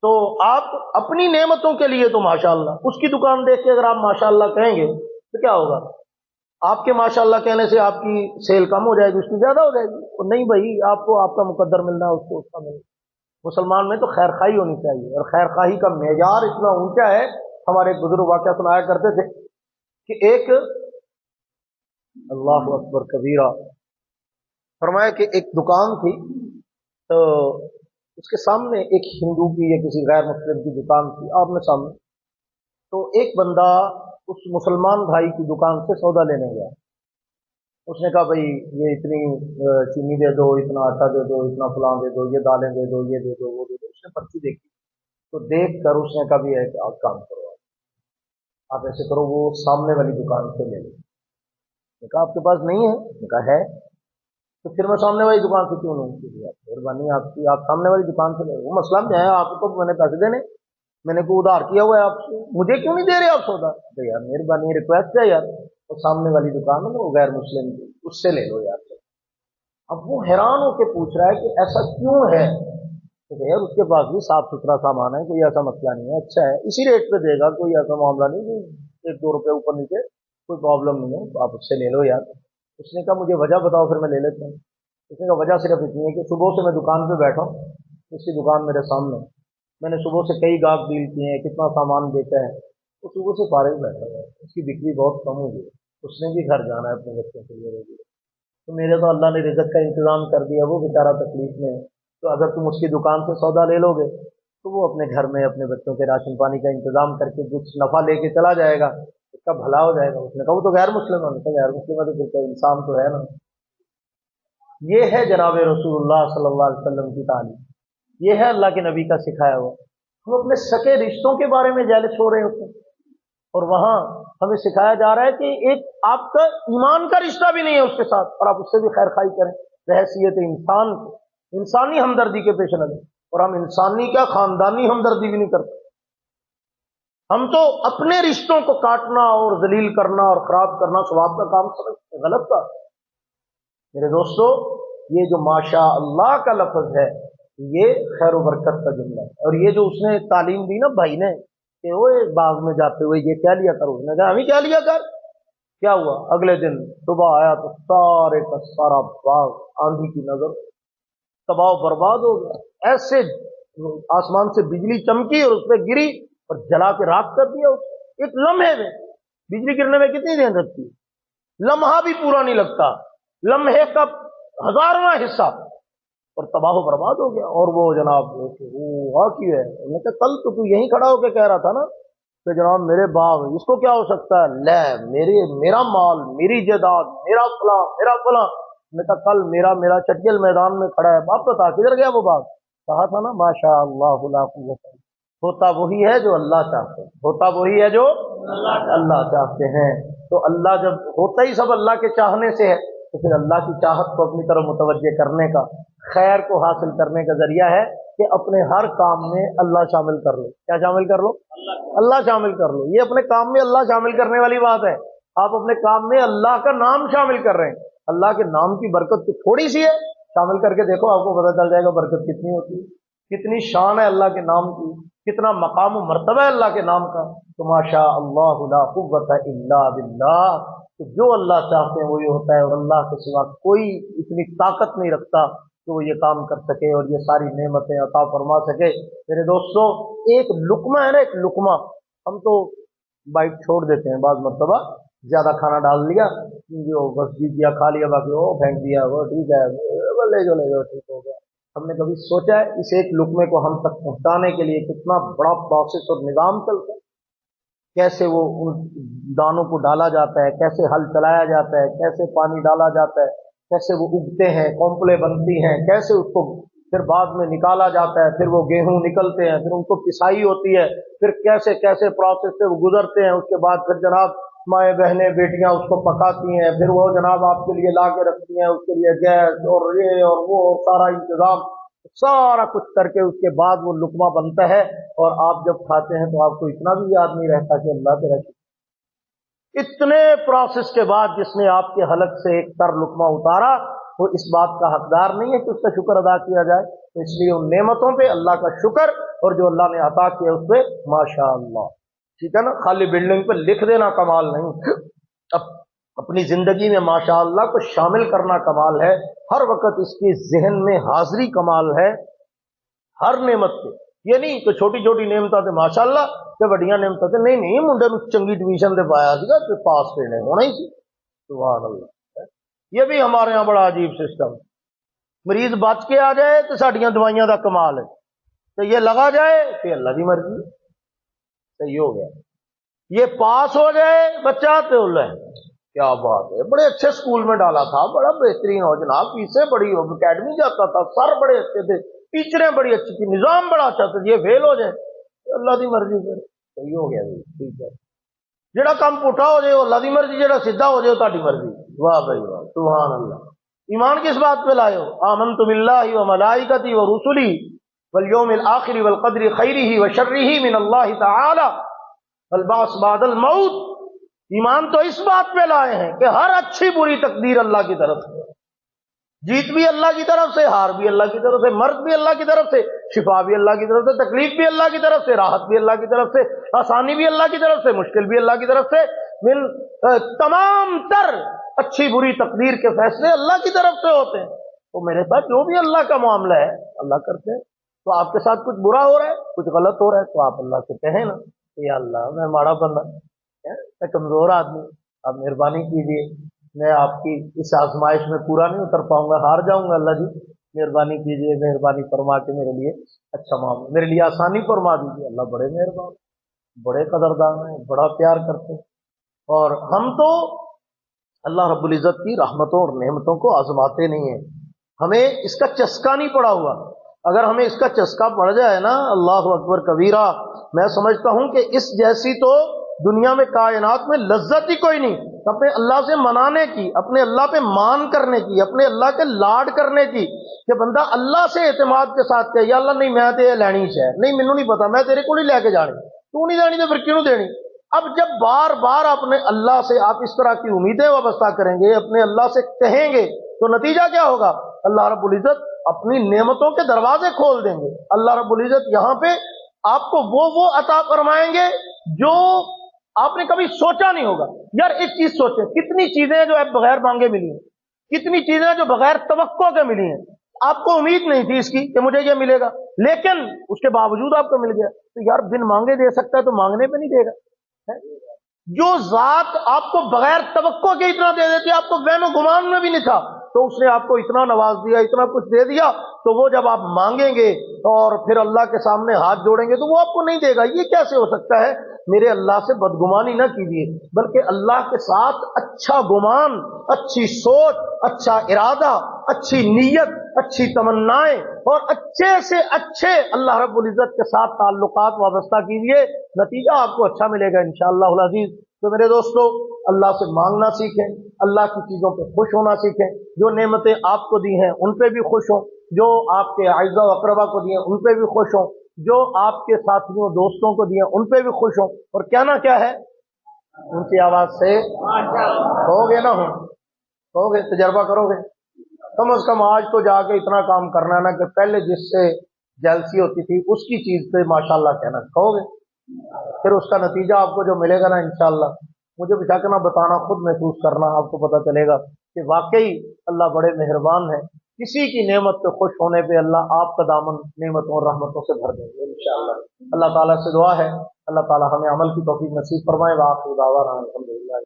تو آپ اپنی نعمتوں کے لیے تو ماشاءاللہ اس کی دکان دیکھ کے اگر آپ ماشاءاللہ کہیں گے تو کیا ہوگا؟ آپ کے ماشاءاللہ کہنے سے آپ کی سیل کم ہو جائے گی، اس کی زیادہ ہو جائے گی؟ اور نہیں بھائی، آپ کو آپ کا مقدر ملنا ہے، اس کو اس کا ملنا۔ مسلمان میں تو خیر خواہی ہونی چاہیے، اور خیر خواہی کا معیار اتنا اونچا ہے، ہمارے بزرگ واقعہ سنایا کرتے تھے کہ ایک اللہ اکبر کبیرہ، فرمایا کہ ایک دکان تھی، تو اس کے سامنے ایک ہندو کی یا کسی غیر مسلم کی دکان تھی آمنے سامنے، تو ایک بندہ اس مسلمان بھائی کی دکان سے سودا لینے گیا۔ اس نے کہا بھائی یہ اتنی چینی دے دو، اتنا آٹا دے دو، اتنا فلاں دے دو، یہ دالیں دے دو، یہ دے دو، وہ دے دو۔ اس نے پرچی دیکھی، تو دیکھ کر اس نے کہا بھی ایک کام کرو، آپ ایسے کرو، وہ سامنے والی دکان سے لے لو۔ نے کہا آپ کے پاس نہیں ہے؟ نے کہا ہے۔ تو پھر میں سامنے والی دکان سے کیوں لوں؟ مہربانی آپ کی، آپ سامنے والی دکان سے لے، وہ مسئلہ کیا ہے؟ آپ کو میں نے پیسے دینے، میں نے کوئی ادھار کیا ہوا ہے آپ سے، مجھے کیوں نہیں دے رہے آپ سودا؟ تو یار مہربانی ریکویسٹ ہے یار، وہ سامنے والی دکان ہے وہ غیر مسلم کی، اس سے لے لو یار۔ اب وہ حیران ہو کے پوچھ رہا ہے کہ ایسا کیوں ہے؟ تو یار اس کے پاس بھی صاف ستھرا سامان ہے، کوئی ایسا مسئلہ نہیں ہے، اچھا ہے، اسی ریٹ پہ دے گا، کوئی ایسا معاملہ نہیں کہ 1-2 روپے اوپر نیچے، کوئی پرابلم نہیں ہے، آپ اس سے لے لو یار۔ اس نے کہا مجھے وجہ بتاؤ، پھر میں لے لیتا ہوں۔ اس نے کہا وجہ صرف اتنی ہے کہ صبح سے میں دکان پہ بیٹھا ہوں، اس کی دکان میرے سامنے، میں نے صبح سے کئی گاہک ڈیل کیے ہیں، کتنا سامان بیچا ہے، وہ صبح سے فارغ بیٹھا ہوا ہے، اس کی بکری بہت کم ہوئی ہے، اس نے بھی گھر جانا ہے اپنے بچوں کے لیے، تو میرے تو اللہ نے رزق کا انتظام کر دیا، وہ بیچارہ تکلیف میں ہے، تو اگر تم اس کی دکان سے سودا لے لو گے تو وہ اپنے گھر میں اپنے بچوں کے راشن پانی کا انتظام کر کے کچھ نفع لے کے چلا جائے گا، اس کا بھلا ہو جائے گا۔ اس نے کہا وہ تو غیر مسلم ہے، نے کہا غیر مسلم ہے تو پھر کیا انسان تو ہے نا۔ یہ ہے جناب رسول اللہ صلی اللہ علیہ وسلم کی تعلیم، یہ ہے اللہ کے نبی کا سکھایا ہوا۔ ہم اپنے سکے رشتوں کے بارے میں جالس ہو رہے ہوتے ہیں، اور وہاں ہمیں سکھایا جا رہا ہے کہ ایک آپ کا ایمان کا رشتہ بھی نہیں ہے اس کے ساتھ، اور آپ اس سے بھی خیر خائی کریں بحیثیت انسان کو، انسانی ہمدردی کے پیش نظر۔ اور ہم انسانی کیا خاندانی ہمدردی بھی نہیں کرتے، ہم تو اپنے رشتوں کو کاٹنا اور ذلیل کرنا اور خراب کرنا ثواب کا کام سمجھتے ہیں، غلط کا۔ میرے دوستو، یہ جو ماشاء اللہ کا لفظ ہے یہ خیر و برکت کا جملہ ہے، اور یہ جو اس نے تعلیم دی نا بھائی نے کہ وہ باغ میں جاتے ہوئے یہ کیا لیا کر، اس نے کہا ہمیں کیا لیا کر، کیا ہوا؟ اگلے دن صبح آیا تو سارے کا سارا باغ آندھی کی نظر تباہ و برباد ہو گیا، ایسے آسمان سے بجلی چمکی اور اس پہ گری اور جلا کے راکھ کر دیا۔ ایک لمحے میں، بجلی گرنے میں کتنی دیر لگتی ہے؟ لمحہ بھی پورا نہیں لگتا، لمحے کا 1000واں حصہ، اور تباہ و برباد ہو گیا۔ اور وہ جناب وہ کی ہے، میں کہا کل تو یہیں کھڑا ہو کے کہہ رہا تھا نا کہ جناب میرے باغ اس کو کیا ہو سکتا ہے، لے میرا مال، میری جائیداد، میرا فلاں میرا فلاں۔ میں کہا کل میرا چٹیل میدان میں کھڑا ہے، باپ بتا کدھر گیا وہ باغ؟ کہا تھا نا ماشاء اللہ لا قوت، ہوتا وہی ہے جو اللہ چاہتے ہیں، ہوتا وہی ہے جو اللہ چاہتے ہیں۔ تو اللہ جب ہوتا ہی سب اللہ کے چاہنے سے ہے، تو پھر اللہ کی چاہت کو اپنی طرف متوجہ کرنے کا، خیر کو حاصل کرنے کا ذریعہ ہے کہ اپنے ہر کام میں اللہ شامل کر لو۔ کیا شامل کر لو؟ اللہ شامل کر لو۔ یہ اپنے کام میں اللہ شامل کرنے والی بات ہے۔ آپ اپنے کام میں اللہ کا نام شامل کر رہے ہیں، اللہ کے نام کی برکت تو تھوڑی سی ہے، شامل کر کے دیکھو آپ کو پتہ چل جائے گا برکت کتنی ہوتی ہے، کتنی شان ہے اللہ کے نام کی، کتنا مقام و مرتبہ ہے اللہ کے نام کا۔ تو ماشاء اللہ لا قوت الا باللہ، تو جو اللہ چاہتے ہیں وہی ہوتا ہے، اور اللہ کے سوا کوئی اتنی طاقت نہیں رکھتا کہ وہ یہ کام کر سکے اور یہ ساری نعمتیں عطا فرما سکے۔ میرے دوستو، ایک لقمہ ہے نا، ایک لقمہ، ہم تو بائٹ چھوڑ دیتے ہیں بعض مرتبہ، زیادہ کھانا ڈال لیا جو بس جی دیا کھا لیا، باقی وہ پھینک دیا، وہ ٹھیک ہے لے جو ٹھیک ہو گیا۔ ہم نے کبھی سوچا ہے اس ایک لقمے کو ہم تک پہنچانے کے لیے کتنا بڑا پروسیس اور نظام چلتا ہے، کیسے وہ ان دانوں کو ڈالا جاتا ہے، کیسے ہل چلایا جاتا ہے، کیسے پانی ڈالا جاتا ہے، کیسے وہ اگتے ہیں، کونپلیں بنتی ہیں، کیسے اس کو پھر بعد میں نکالا جاتا ہے، پھر وہ گیہوں نکلتے ہیں، پھر ان کو پسائی ہوتی ہے، پھر کیسے کیسے پروسیس سے وہ گزرتے ہیں، اس کے بعد پھر جناب مائیں بہنیں بیٹیاں اس کو پکاتی ہیں، پھر وہ جناب آپ کے لیے لا کے رکھتی ہیں، اس کے لیے گیس اور یہ اور وہ سارا انتظام سارا کچھ کر کے اس کے بعد وہ لقمہ بنتا ہے، اور آپ جب کھاتے ہیں تو آپ کو اتنا بھی یاد نہیں رہتا کہ اللہ کے رشید اتنے پروسیس کے بعد جس نے آپ کے حلق سے ایک تر لقمہ اتارا، وہ اس بات کا حقدار نہیں ہے کہ اس کا شکر ادا کیا جائے۔ تو اس لیے ان نعمتوں پہ اللہ کا شکر، اور جو اللہ نے عطا کیا اس پہ ماشاء اللہ، ٹھیک ہے نا، خالی بلڈنگ پہ لکھ دینا کمال نہیں، اپنی زندگی میں ماشاء اللہ کو شامل کرنا کمال ہے، ہر وقت اس کی ذہن میں حاضری کمال ہے، ہر نعمت پہ۔ یہ نہیں کہ چھوٹی چھوٹی نعمتیں تھے ماشاء اللہ کہ بڑیاں نعمتیں تھے، نہیں منڈے نو چنگی ٹیوشن سے پایا سا تے پاس کرنے ہونا ہی سی، سبحان اللہ۔ یہ بھی ہمارے ہاں بڑا عجیب سسٹم، مریض بچ کے آ جائے تو ساڈیاں دوائیاں دا کمال ہے، تو یہ لگا جائے کہ اللہ کی مرضی، صحیح ہو گیا۔ یہ پاس ہو جائے بچہ تو لے کیا بات ہے، بڑے اچھے اسکول میں ڈالا تھا، بڑا بہترین ہو جناب، فیسیں بڑی ہو، اکیڈمی جاتا تھا، سر بڑے اچھے تھے، ٹیچریں بڑی اچھی تھی، نظام بڑا اچھا تھا، یہ فیل ہو جائے اللہ کی مرضی، پھر صحیح ہو گیا جی، ٹھیک ہے۔ جڑا کام پٹھا ہو جائے وہ اللہ کی مرضی، جڑا سیدھا ہو جائے تہاڈی مرضی۔ واہ بھائی واہ، سبحان اللہ۔ ایمان کس بات پہ لائے ہو؟ آمنت باللہ و ملائکتی و رسلی والیوم الآخر والقدر خیرہ و شرہ من اللہ تعالی والبعث بعد الموت۔ ایمان تو اس بات پہ لائے ہیں کہ ہر اچھی بری تقدیر اللہ کی طرف سے، جیت بھی اللہ کی طرف سے، ہار بھی اللہ کی طرف سے، مرض بھی اللہ کی طرف سے، شفا بھی اللہ کی طرف سے، تکلیف بھی اللہ کی طرف سے، راحت بھی اللہ کی طرف سے، آسانی بھی اللہ کی طرف سے، مشکل بھی اللہ کی طرف سے، تمام تر اچھی بری تقدیر کے فیصلے اللہ کی طرف سے ہوتے ہیں۔ تو میرے ساتھ جو بھی اللہ کا معاملہ ہے اللہ کرتے ہیں۔ تو آپ کے ساتھ کچھ برا ہو رہا ہے، کچھ غلط ہو رہا ہے، تو آپ اللہ سے کہیں نا کہ یا اللہ میں ماڑا بندہ، میں کمزور آدمی، آپ مہربانی کیجیے، میں آپ کی اس آزمائش میں پورا نہیں اتر پاؤں گا، ہار جاؤں گا اللہ جی، مہربانی کیجیے، مہربانی فرما کے میرے لیے اچھا معاملہ، میرے لیے آسانی فرما دیجیے۔ اللہ بڑے مہربان، بڑے قدردان ہیں، بڑا پیار کرتے ہیں۔ اور ہم تو اللہ رب العزت کی رحمتوں اور نعمتوں کو آزماتے نہیں ہیں، ہمیں اس کا چسکا نہیں پڑا ہوا۔ اگر ہمیں اس کا چسکا پڑ جائے نا، اللہ اکبر کبیرہ، میں سمجھتا ہوں کہ اس جیسی تو دنیا میں کائنات میں لذت ہی کوئی نہیں، اپنے اللہ سے منانے کی، اپنے اللہ پہ مان کرنے کی، اپنے اللہ کے لاڈ کرنے کی، کہ بندہ اللہ سے اعتماد کے ساتھ کہ یا اللہ نہیں میں تے لینی ہے، نہیں مینوں نہیں پتا، میں تیرے کو نہیں لے کے جانی، تو نہیں دینی تو پھر کیوں دینی۔ اب جب بار بار اپنے اللہ سے آپ اس طرح کی امیدیں وابستہ کریں گے، اپنے اللہ سے کہیں گے، تو نتیجہ کیا ہوگا؟ اللہ رب العزت اپنی نعمتوں کے دروازے کھول دیں گے۔ اللہ رب العزت یہاں پہ آپ کو وہ عطا فرمائیں گے جو آپ نے کبھی سوچا نہیں ہوگا۔ یار ایک چیز سوچیں، کتنی چیزیں جو بغیر مانگے ملی ہیں، کتنی چیزیں جو بغیر توقع کے ملی ہیں، آپ کو امید نہیں تھی اس کی کہ مجھے یہ ملے گا، لیکن اس کے باوجود آپ کو مل گیا۔ تو یار بن مانگے دے سکتا ہے تو مانگنے پہ نہیں دے گا؟ جو ذات آپ کو بغیر توقع کے اتنا دے دیتی، آپ کو وہم و گمان میں بھی نہیں تھا، تو اس نے آپ کو اتنا نواز دیا، اتنا کچھ دے دیا، تو وہ جب آپ مانگیں گے اور پھر اللہ کے سامنے ہاتھ جوڑیں گے تو وہ آپ کو نہیں دے گا۔ یہ کیسے ہو سکتا ہے؟ میرے اللہ سے بدگمانی نہ کیجیے، بلکہ اللہ کے ساتھ اچھا گمان، اچھی سوچ، اچھا ارادہ، اچھی نیت، اچھی تمنائیں اور اچھے سے اچھے اللہ رب العزت کے ساتھ تعلقات وابستہ کیجیے، نتیجہ آپ کو اچھا ملے گا انشاءاللہ العزیز۔ تو میرے دوستو، اللہ سے مانگنا سیکھیں، اللہ کی چیزوں پہ خوش ہونا سیکھیں، جو نعمتیں آپ کو دی ہیں ان پہ بھی خوش ہوں، جو آپ کے اعزاء و اقربا کو دی ہیں ان پہ بھی خوش ہوں، جو آپ کے ساتھیوں دوستوں کو دی ہیں ان پہ بھی خوش ہوں، اور کہنا کیا ہے؟ ان کی آواز سے کہو گے نہ ہوں، کہو گے، تجربہ کرو گے، کم از کم آج تو جا کے اتنا کام کرنا نا کہ پہلے جس سے جیلسی ہوتی تھی اس کی چیز پہ ماشاءاللہ کہنا، کہو گے؟ پھر اس کا نتیجہ آپ کو جو ملے گا نا انشاءاللہ، مجھے بچا کے نہ بتانا، خود محسوس کرنا، آپ کو پتہ چلے گا کہ واقعی اللہ بڑے مہربان ہیں۔ کسی کی نعمت پہ خوش ہونے پہ اللہ آپ کا دامن نعمتوں اور رحمتوں سے بھر دیں گے انشاءاللہ۔ اللہ تعالیٰ سے دعا ہے اللہ تعالیٰ ہمیں عمل کی توفیق نصیب فرمائے۔ وآخر دعوانا الحمدللہ۔